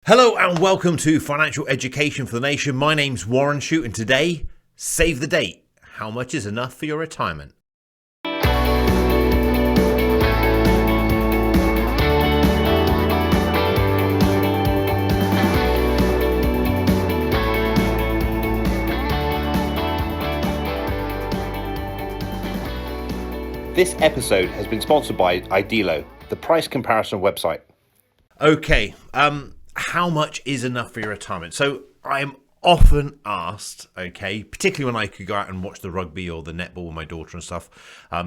Hello and welcome to Financial Education for the Nation. My name's Warren Shute and today, save the date. How much is enough for your retirement? This episode has been sponsored by Idealo, the price comparison website. Okay, how much is enough for your retirement? So I'm often asked, okay, particularly when I could go out and watch the rugby or the netball with my daughter and stuff,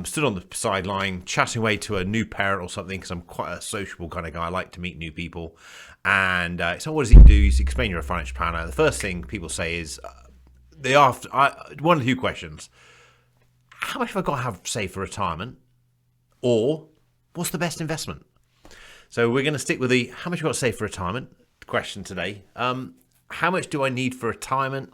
stood on the sideline chatting away to a new parent or something because I'm quite a sociable kind of guy. I like to meet new people. And so what does he do? He's explain you're a financial planner. The first thing people say is, one of two questions. How much have I got to have saved for retirement? Or what's the best investment? So we're going to stick with the how much have I got to save for retirement question today. How much do I need for retirement?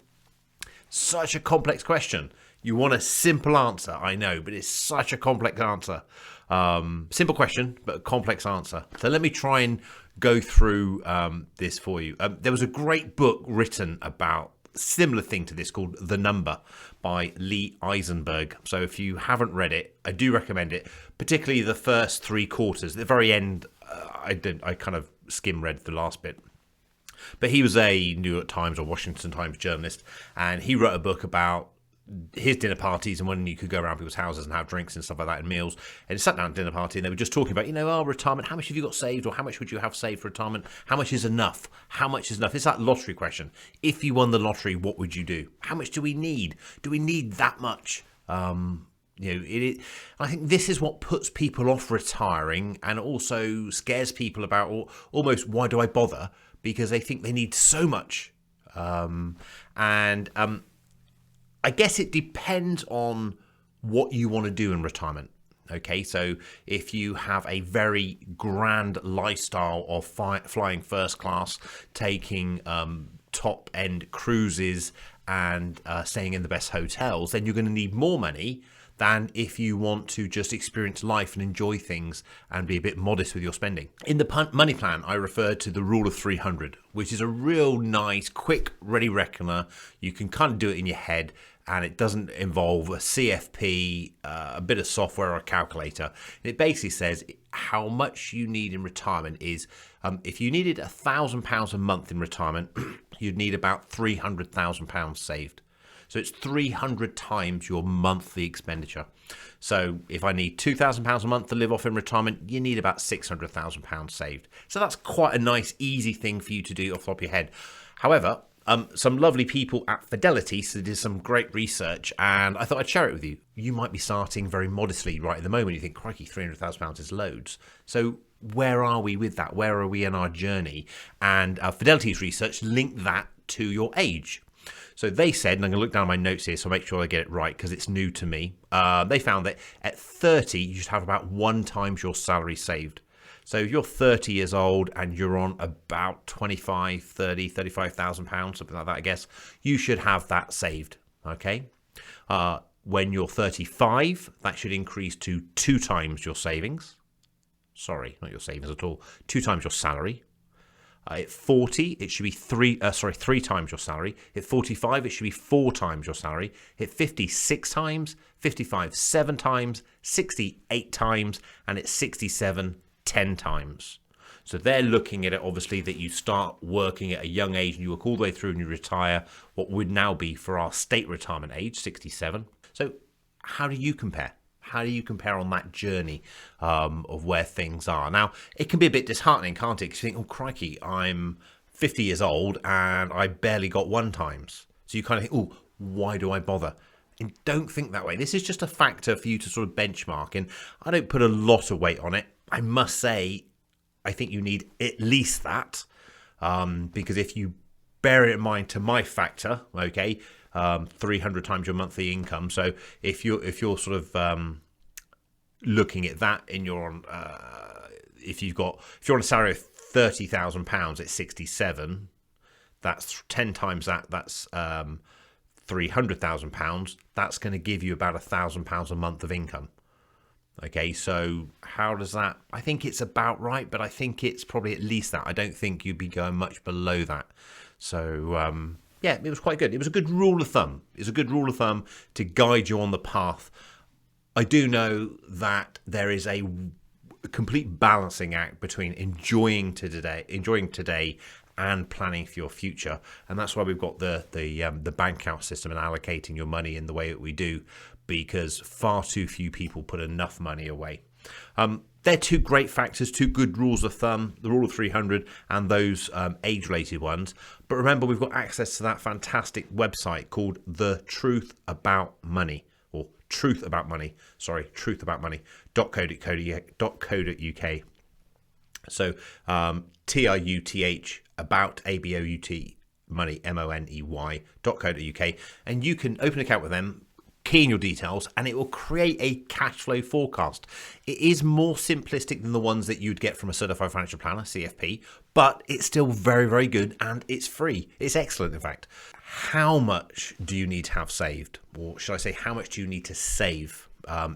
Such a complex question. You want a simple answer, I know, but it's such a complex answer. Simple question, but a complex answer. So let me try and go through this for you. There was a great book written about similar thing to this called The Number by Lee Eisenberg. So if you haven't read it, I do recommend it, particularly the first three quarters. At the very end, I kind of skim read the last bit. But he was a New York Times or Washington Times journalist, and he wrote a book about his dinner parties and when you could go around people's houses and have drinks and stuff like that and meals. And he sat down at a dinner party and they were just talking about, retirement. How much have you got saved, or how much would you have saved for retirement? How much is enough? How much is enough? It's that lottery question. If you won the lottery, what would you do? How much do we need? Do we need that much? I think this is what puts people off retiring and also scares people about almost why do I bother? Because they think they need so much. I guess it depends on what you want to do in retirement. Okay, so if you have a very grand lifestyle of flying first class, taking top end cruises and staying in the best hotels, then you're going to need more money than if you want to just experience life and enjoy things and be a bit modest with your spending. In the money plan, I referred to the rule of 300, which is a real nice, quick, ready reckoner. You can kind of do it in your head, and it doesn't involve a CFP, a bit of software or a calculator. It basically says how much you need in retirement is, if you needed £1,000 a month in retirement, you'd need about £300,000 saved. So it's 300 times your monthly expenditure. So if I need £2,000 a month to live off in retirement, you need about £600,000 saved. So that's quite a nice, easy thing for you to do off the top of your head. However, some lovely people at Fidelity did some great research, and I thought I'd share it with you. You might be starting very modestly right at the moment. You think, crikey, £300,000 is loads. So where are we with that? Where are we in our journey? And Fidelity's research linked that to your age. So they said, and I'm going to look down my notes here so make sure I get it right because it's new to me. They found that at 30, you should have about 1 times your salary saved. So if you're 30 years old and you're on about 25, 30, 35,000 pounds, something like that, I guess, you should have that saved. Okay. When you're 35, that should increase to 2 times your savings. Sorry, not your savings at all. 2 times your salary. At 40, it should be 3 times your salary. At 45, it should be 4 times your salary. At 50, 6 times. 55, 7 times. 60, 8 times. And at 67, 10 times. So they're looking at it, obviously, that you start working at a young age and you work all the way through and you retire what would now be for our state retirement age, 67. So how do you compare? How do you compare on that journey of where things are? Now, it can be a bit disheartening, can't it? Because you think, oh, crikey, I'm 50 years old and I barely got 1 times. So you kind of think, oh, why do I bother? And don't think that way. This is just a factor for you to sort of benchmark. And I don't put a lot of weight on it. I must say, I think you need at least that. Because if you bear it in mind to my factor, okay, 300 times your monthly income. So if you're sort of looking at that in your if you're on a salary of £30,000 at 67, that's 10 times that. That's £300,000. That's going to give you about £1,000 a month of income. Okay, so how does that? I think it's about right, but I think it's probably at least that. I don't think you'd be going much below that. So yeah, it was quite good. It was a good rule of thumb. It's a good rule of thumb to guide you on the path. I do know that there is a complete balancing act between enjoying today, and planning for your future, and that's why we've got the bank account system and allocating your money in the way that we do, because far too few people put enough money away. They're two great factors, two good rules of thumb, the rule of 300 and those age-related ones. But remember, we've got access to that fantastic website called The Truth About Money, or Truth About Money, truthAboutMoney.co.uk. So TRUTH about ABOUT money, MONEY.co.uk, and you can open an account with them, key in your details, and it will create a cash flow forecast. It is more simplistic than the ones that you'd get from a certified financial planner, CFP, but it's still very, very good, and it's free. It's excellent, in fact. How much do you need to have saved? Or should I say, how much do you need to save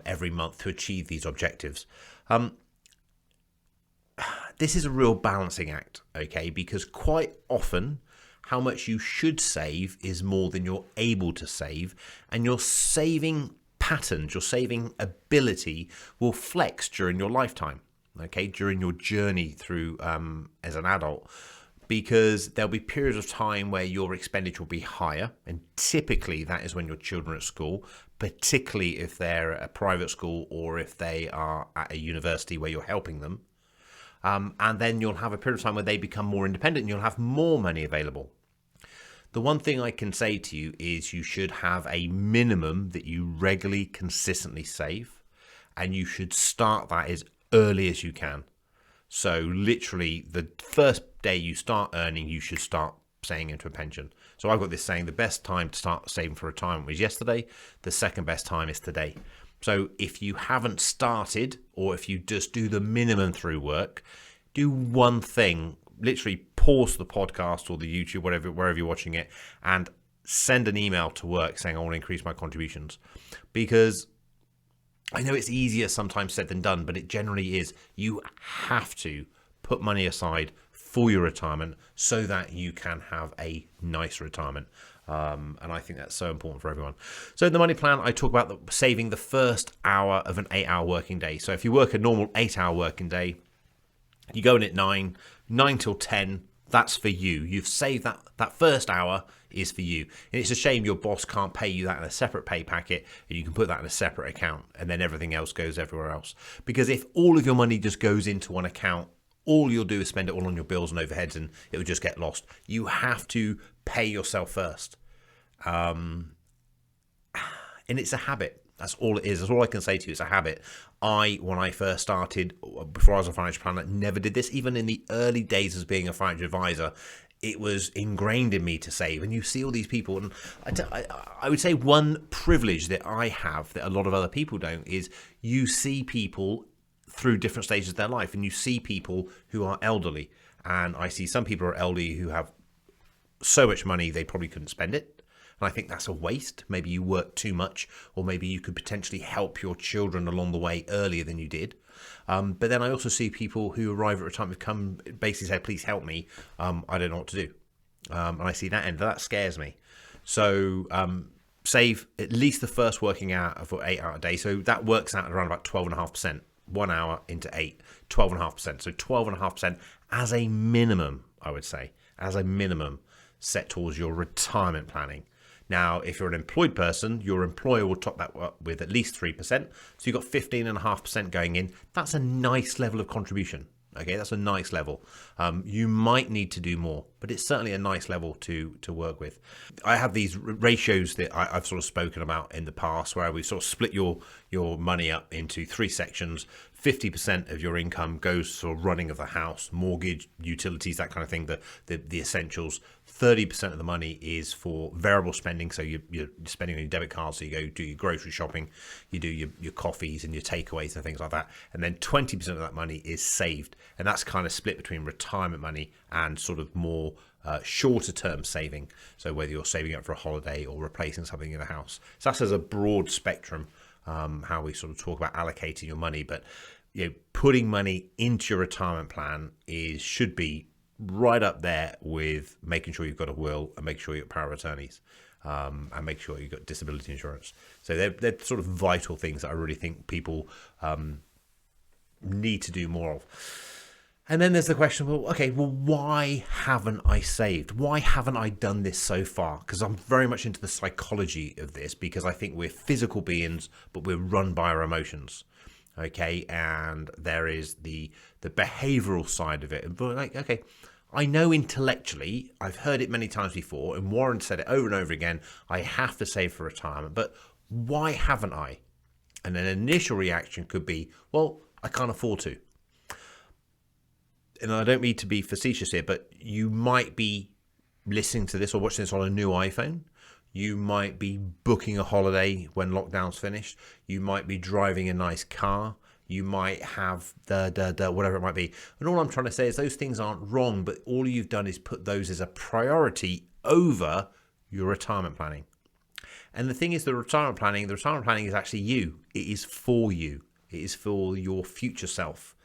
every month to achieve these objectives? This is a real balancing act, okay? Because quite often, how much you should save is more than you're able to save, and your saving patterns, your saving ability will flex during your lifetime, okay, during your journey through as an adult, because there'll be periods of time where your expenditure will be higher, and typically that is when your children are at school, particularly if they're at a private school or if they are at a university where you're helping them. And then you'll have a period of time where they become more independent and you'll have more money available. The one thing I can say to you is you should have a minimum that you regularly, consistently save, and you should start that as early as you can. So literally the first day you start earning, you should start saving into a pension. So I've got this saying, the best time to start saving for retirement was yesterday. The second best time is today. So if you haven't started, or if you just do the minimum through work, do one thing, literally pause the podcast or the YouTube, wherever you're watching it, and send an email to work saying, I want to increase my contributions. Because I know it's easier sometimes said than done, but it generally is. You have to put money aside for your retirement so that you can have a nice retirement. And I think that's so important for everyone. So in the money plan, I talk about saving the first hour of an 8-hour working day. So if you work a normal 8-hour working day, you go in at 9 till 10, that's for you. You've saved that first hour is for you. And it's a shame your boss can't pay you that in a separate pay packet, and you can put that in a separate account, and then everything else goes everywhere else. Because if all of your money just goes into one account, all you'll do is spend it all on your bills and overheads, and it will just get lost. You have to pay yourself first. And it's a habit. That's all it is. That's all I can say to you. It's a habit. When I first started, before I was a financial planner, never did this. Even in the early days as being a financial advisor, it was ingrained in me to save. And you see all these people, and I would say one privilege that I have that a lot of other people don't is you see people through different stages of their life, and you see people who are elderly. And I see some people who are elderly who have so much money they probably couldn't spend it. And I think that's a waste. Maybe you work too much, or maybe you could potentially help your children along the way earlier than you did. But then I also see people who arrive at retirement who come basically say, please help me. I don't know what to do. And I see that end. That scares me. So save at least the first working hour of 8 hour a day. So that works out at around about 12.5%. 1 hour into 8, 12.5%. So 12.5% as a minimum, I would say, as a minimum set towards your retirement planning. Now, if you're an employed person, your employer will top that up with at least 3%. So you've got 15.5% going in. That's a nice level of contribution. Okay, that's a nice level. You might need to do more, but it's certainly a nice level to work with. I have these ratios that I've sort of spoken about in the past, where we sort of split your money up into 3 sections. 50% of your income goes for running of the house, mortgage, utilities, that kind of thing, the essentials. 30% of the money is for variable spending, so you're spending on your debit card, so you go do your grocery shopping, you do your coffees and your takeaways and things like that, and then 20% of that money is saved, and that's kind of split between retirement money and sort of more shorter term saving, so whether you're saving up for a holiday or replacing something in the house. So that's as a broad spectrum how we sort of talk about allocating your money, but putting money into your retirement plan should be right up there with making sure you've got a will and make sure you've got power of attorneys, and make sure you've got disability insurance. So they're sort of vital things that I really think people need to do more of. And then there's the question, well, why haven't I saved? Why haven't I done this so far? Because I'm very much into the psychology of this, because I think we're physical beings, but we're run by our emotions. Okay, and there is the behavioral side of it. But like, okay, I know intellectually, I've heard it many times before, and Warren said it over and over again, I have to save for retirement, but why haven't I? And an initial reaction could be, well, I can't afford to. And I don't mean to be facetious here, but you might be listening to this or watching this on a new iPhone. You might be booking a holiday when lockdown's finished. You might be driving a nice car. You might have whatever it might be. And all I'm trying to say is those things aren't wrong, but all you've done is put those as a priority over your retirement planning. And the thing is, the retirement planning is actually you. It is for you. It is for your future self.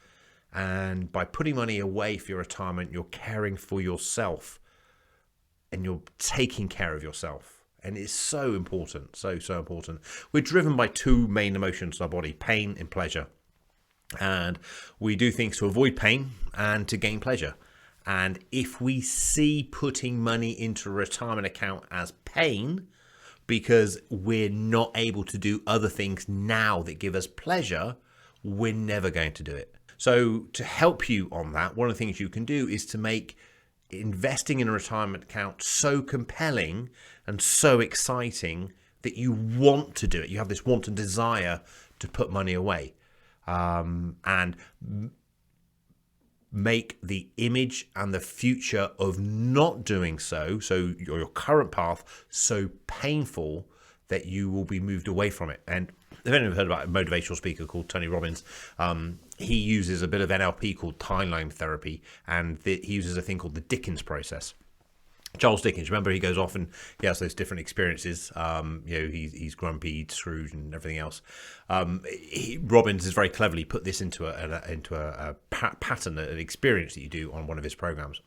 And by putting money away for your retirement, you're caring for yourself and you're taking care of yourself. And it's so important, so important. We're driven by two main emotions in our body, pain and pleasure. And we do things to avoid pain and to gain pleasure. And if we see putting money into a retirement account as pain, because we're not able to do other things now that give us pleasure, we're never going to do it. So to help you on that, one of the things you can do is to make investing in a retirement account so compelling and so exciting that you want to do it. You have this want and desire to put money away, and make the image and the future of not doing so your current path, so painful that you will be moved away from it. And if anyone heard about a motivational speaker called Tony Robbins, he uses a bit of NLP called timeline therapy, and he uses a thing called the Dickens process. Charles Dickens, remember, he goes off and he has those different experiences. He's grumpy, Scrooge, and everything else. Robbins has very cleverly put this into a pattern, an experience that you do on one of his programs.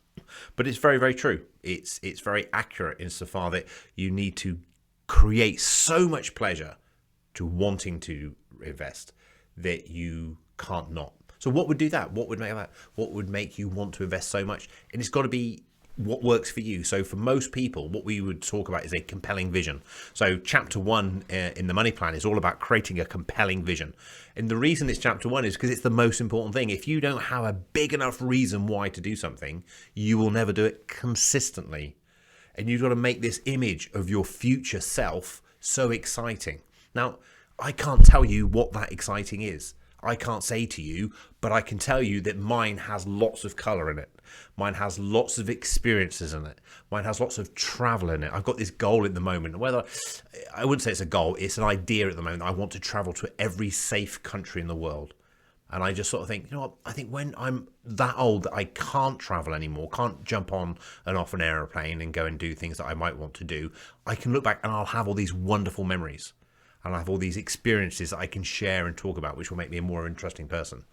But it's very, very true. It's very accurate insofar that you need to create so much pleasure to wanting to invest that you can't not. So what would do that? What would make that? What would make you want to invest so much? And it's got to be what works for you. So for most people, what we would talk about is a compelling vision. So chapter 1 in the money plan is all about creating a compelling vision. And the reason it's chapter 1 is because it's the most important thing. If you don't have a big enough reason why to do something, you will never do it consistently. And you've got to make this image of your future self so exciting. Now, I can't tell you what that exciting is. I can't say to you, but I can tell you that mine has lots of color in it. Mine has lots of experiences in it. Mine has lots of travel in it. I've got this goal at the moment. Whether I wouldn't say it's a goal, it's an idea at the moment. I want to travel to every safe country in the world. And I just sort of think, you know what, I think when I'm that old that I can't travel anymore, can't jump on and off an aeroplane and go and do things that I might want to do, I can look back and I'll have all these wonderful memories. And I have all these experiences that I can share and talk about, which will make me a more interesting person.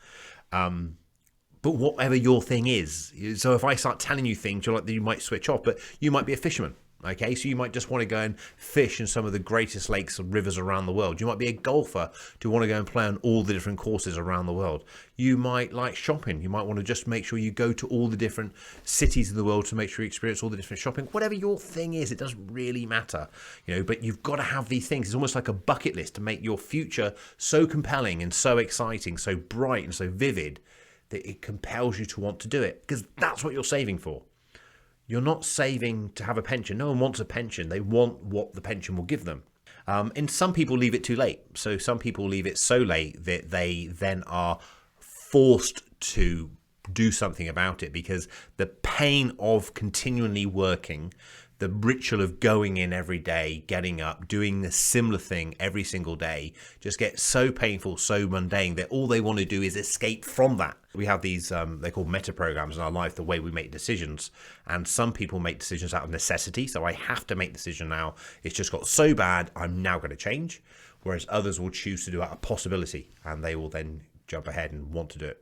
But whatever your thing is, so if I start telling you things, you might switch off, but you might be a fisherman. Okay, so you might just want to go and fish in some of the greatest lakes and rivers around the world. You might be a golfer to want to go and play on all the different courses around the world. You might like shopping. You might want to just make sure you go to all the different cities of the world to make sure you experience all the different shopping. Whatever your thing is, it doesn't really matter, but you've got to have these things. It's almost like a bucket list to make your future so compelling and so exciting, so bright and so vivid that it compels you to want to do it, because that's what you're saving for. You're not saving to have a pension. No one wants a pension. They want what the pension will give them. And some people leave it too late. So some people leave it so late that they then are forced to do something about it, because the pain of continually working, the ritual of going in every day, getting up, doing the similar thing every single day just gets so painful, so mundane that all they want to do is escape from that. We have these, they're called meta programs in our life, the way we make decisions. And some people make decisions out of necessity. So I have to make the decision now. It's just got so bad, I'm now going to change. Whereas others will choose to do out of possibility and they will then jump ahead and want to do it.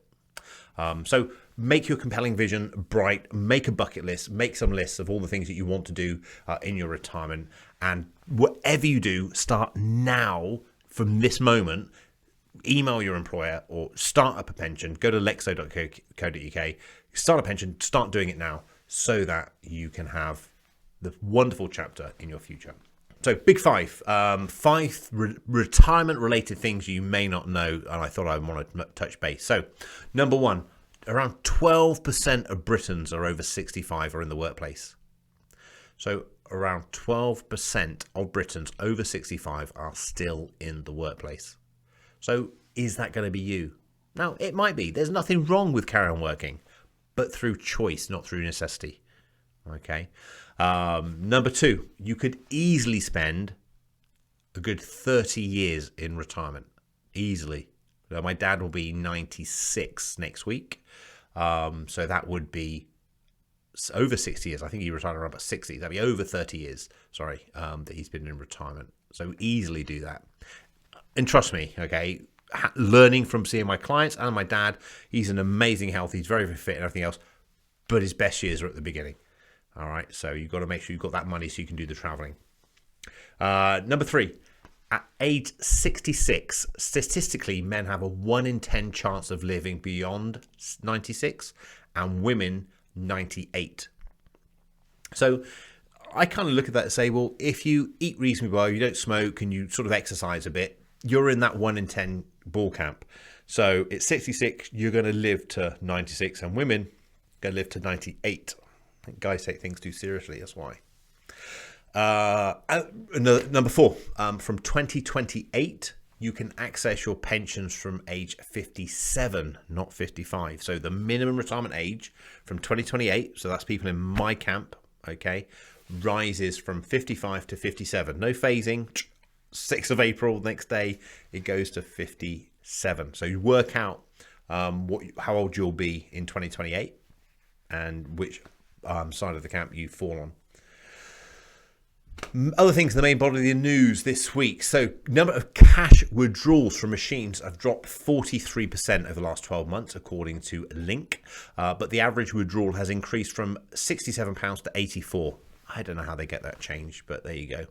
So make your compelling vision bright, make a bucket list, make some lists of all the things that you want to do in your retirement. And whatever you do, start now from this moment. Email your employer or start up a pension. Go to lexo.co.uk, start a pension, start doing it now so that you can have the wonderful chapter in your future. So big five, five retirement related things you may not know, and I thought I wanted to touch base. So number one, around 12% of Britons are over 65 or in the workplace. So around 12% of Britons over 65 are still in the workplace. So is that going to be you? Now, it might be. There's nothing wrong with carry on working, but through choice, not through necessity. Okay. Number two, you could easily spend a good 30 years in retirement. Easily. So my dad will be 96 next week. So that would be over 60 years. I think he retired around about 60. That'd be over 30 years, that he's been in retirement. So easily do that. And trust me, okay, learning from seeing my clients and my dad, he's in amazing health. He's very, very fit and everything else. But his best years are at the beginning. All right, so you've got to make sure you've got that money so you can do the traveling. Number three, at age 66, statistically, men have a 1 in 10 chance of living beyond 96 and women 98. So I kind of look at that and say, well, if you eat reasonably well, you don't smoke and you sort of exercise a bit, you're in that 1 in 10 ball camp. So at 66, you're going to live to 96 and women are going to live to 98. I think guys take things too seriously, that's why. Number four, from 2028, you can access your pensions from age 57, not 55. So the minimum retirement age from 2028, so that's people in my camp, okay, rises from 55 to 57. No phasing. 6th of April, next day, it goes to 57. So you work out how old you'll be in 2028 and which side of the camp you fall on. Other things in the main body of the news this week. So number of cash withdrawals from machines have dropped 43% over the last 12 months, according to Link. But the average withdrawal has increased from £67 to 84. I don't know how they get that changed, but there you go.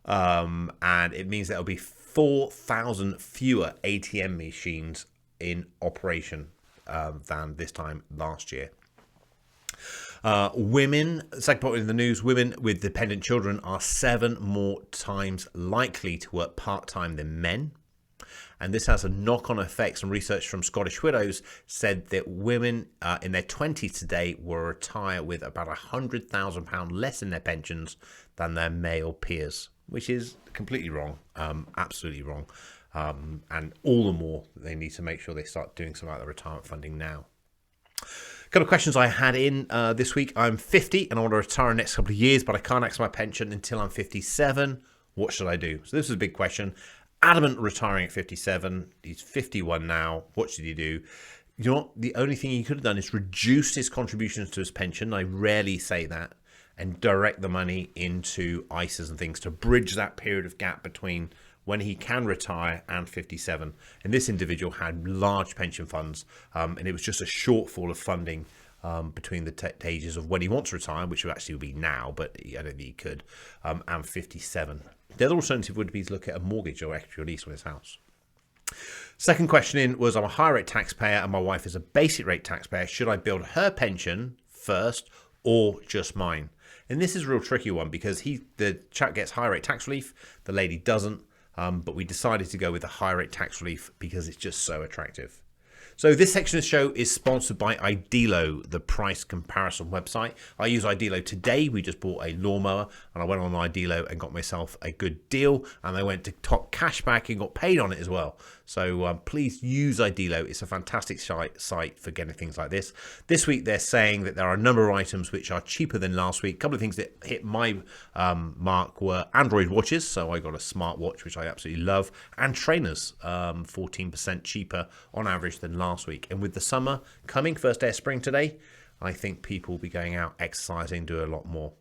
And it means there'll be 4,000 fewer ATM machines in operation than this time last year. Women, second point in the news, women with dependent children are 7 more times likely to work part-time than men. And this has a knock-on effect. Some research from Scottish Widows said that women in their 20s today will retire with about £100,000 less in their pensions than their male peers, which is completely wrong, absolutely wrong. And all the more they need to make sure they start doing some about the retirement funding now. A couple of questions I had in this week. I'm 50 and I want to retire in the next couple of years, but I can't access my pension until I'm 57. What should I do? So this is a big question. Adamant retiring at 57. He's 51 now. What should he do? You know what? The only thing he could have done is reduce his contributions to his pension. I rarely say that. And direct the money into ISAs and things to bridge that period of gap between when he can retire and 57. And this individual had large pension funds, and it was just a shortfall of funding between the ages of when he wants to retire, which would actually be now, but I don't think he could, and 57. The other alternative would be to look at a mortgage or equity release on his house. Second question in was, I'm a high rate taxpayer and my wife is a basic rate taxpayer. Should I build her pension first or just mine? And this is a real tricky one because the chap gets high rate tax relief, the lady doesn't. But we decided to go with the high rate tax relief because it's just so attractive. So this section of the show is sponsored by Idealo, the price comparison website. I use Idealo today. We just bought a lawnmower and I went on Idealo and got myself a good deal, and I went to top cashback and got paid on it as well. So please use Idealo. It's a fantastic site for getting things like this. This week they're saying that there are a number of items which are cheaper than last week. A couple of things that hit my mark were Android watches. So I got a smartwatch, which I absolutely love, and trainers, 14% cheaper on average than last week. And with the summer coming, first day of spring today, I think people will be going out exercising, do a lot more.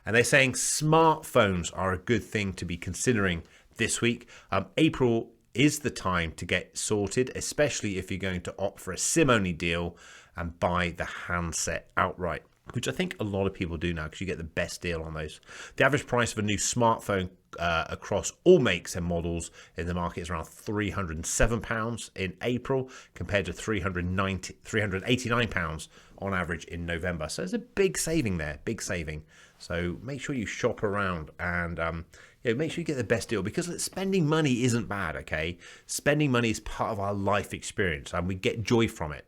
And they're saying smartphones are a good thing to be considering this week. April is the time to get sorted, especially if you're going to opt for a SIM-only deal and buy the handset outright, which I think a lot of people do now because you get the best deal on those. The average price of a new smartphone across all makes and models in the market is around £307 in April compared to £389 on average in November. So there's a big saving there, big saving. So make sure you shop around and make sure you get the best deal, because spending money isn't bad, okay? Spending money is part of our life experience and we get joy from it.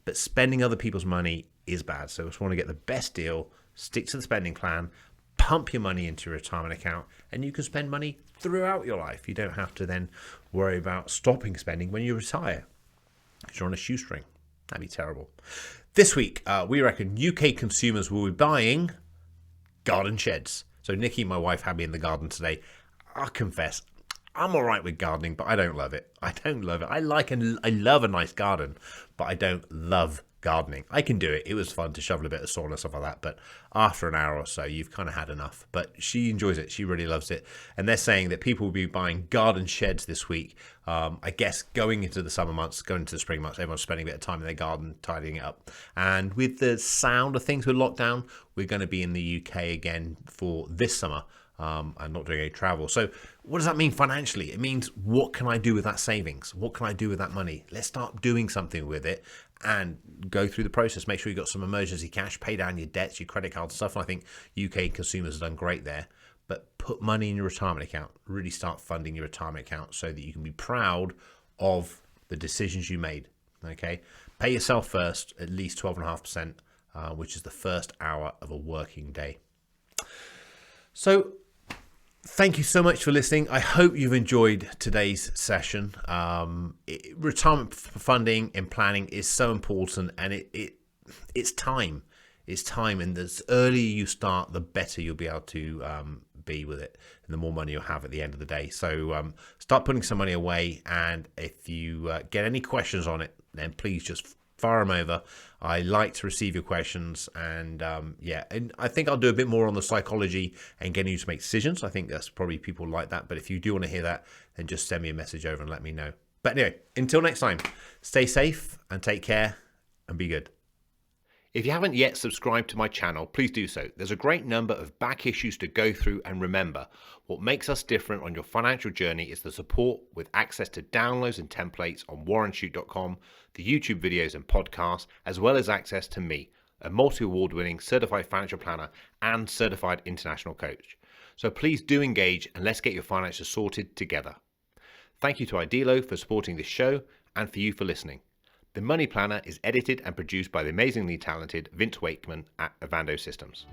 But spending other people's money is bad. So just want to get the best deal, stick to the spending plan, pump your money into your retirement account, and you can spend money throughout your life. You don't have to then worry about stopping spending when you retire because you're on a shoestring. That'd be terrible. This week, we reckon UK consumers will be buying garden sheds. So Nikki, my wife, had me in the garden today. I'll confess, I'm all right with gardening, but I don't love it. I love a nice garden, but I don't love gardening. I can do it. It was fun to shovel a bit of soil and stuff like that, but after an hour or so, you've kind of had enough. But she enjoys it. She really loves it. And they're saying that people will be buying garden sheds this week. I guess going into the summer months, going into the spring months, everyone's spending a bit of time in their garden, tidying it up. And with the sound of things with lockdown, we're going to be in the UK again for this summer. And not doing any travel. So what does that mean financially? It means, what can I do with that savings? What can I do with that money? Let's start doing something with it and go through the process. Make sure you've got some emergency cash, pay down your debts, your credit card stuff. And I think UK consumers have done great there. But put money in your retirement account. Really start funding your retirement account so that you can be proud of the decisions you made. Okay? Pay yourself first, at least 12.5%, which is the first hour of a working day. So thank you so much for listening. I hope you've enjoyed today's session. Retirement funding and planning is so important, and it's time. It's time, and the earlier you start, the better you'll be able to be with it, and the more money you'll have at the end of the day. So start putting some money away, and if you get any questions on it, then please just fire them over. I like to receive your questions, and and I think I'll do a bit more on the psychology and getting you to make decisions. I think that's probably people like that, but if you do want to hear that, then just send me a message over and let me know. But anyway, until next time, stay safe and take care and be good. If you haven't yet subscribed to my channel, please do so. There's a great number of back issues to go through, and remember, what makes us different on your financial journey is the support with access to downloads and templates on warrenshute.com, the YouTube videos and podcasts, as well as access to me, a multi-award winning certified financial planner and certified international coach. So please do engage, and let's get your finances sorted together. Thank you to Idealo for supporting this show, and for you for listening. The Money Planner is edited and produced by the amazingly talented Vince Wakeman at Avando Systems.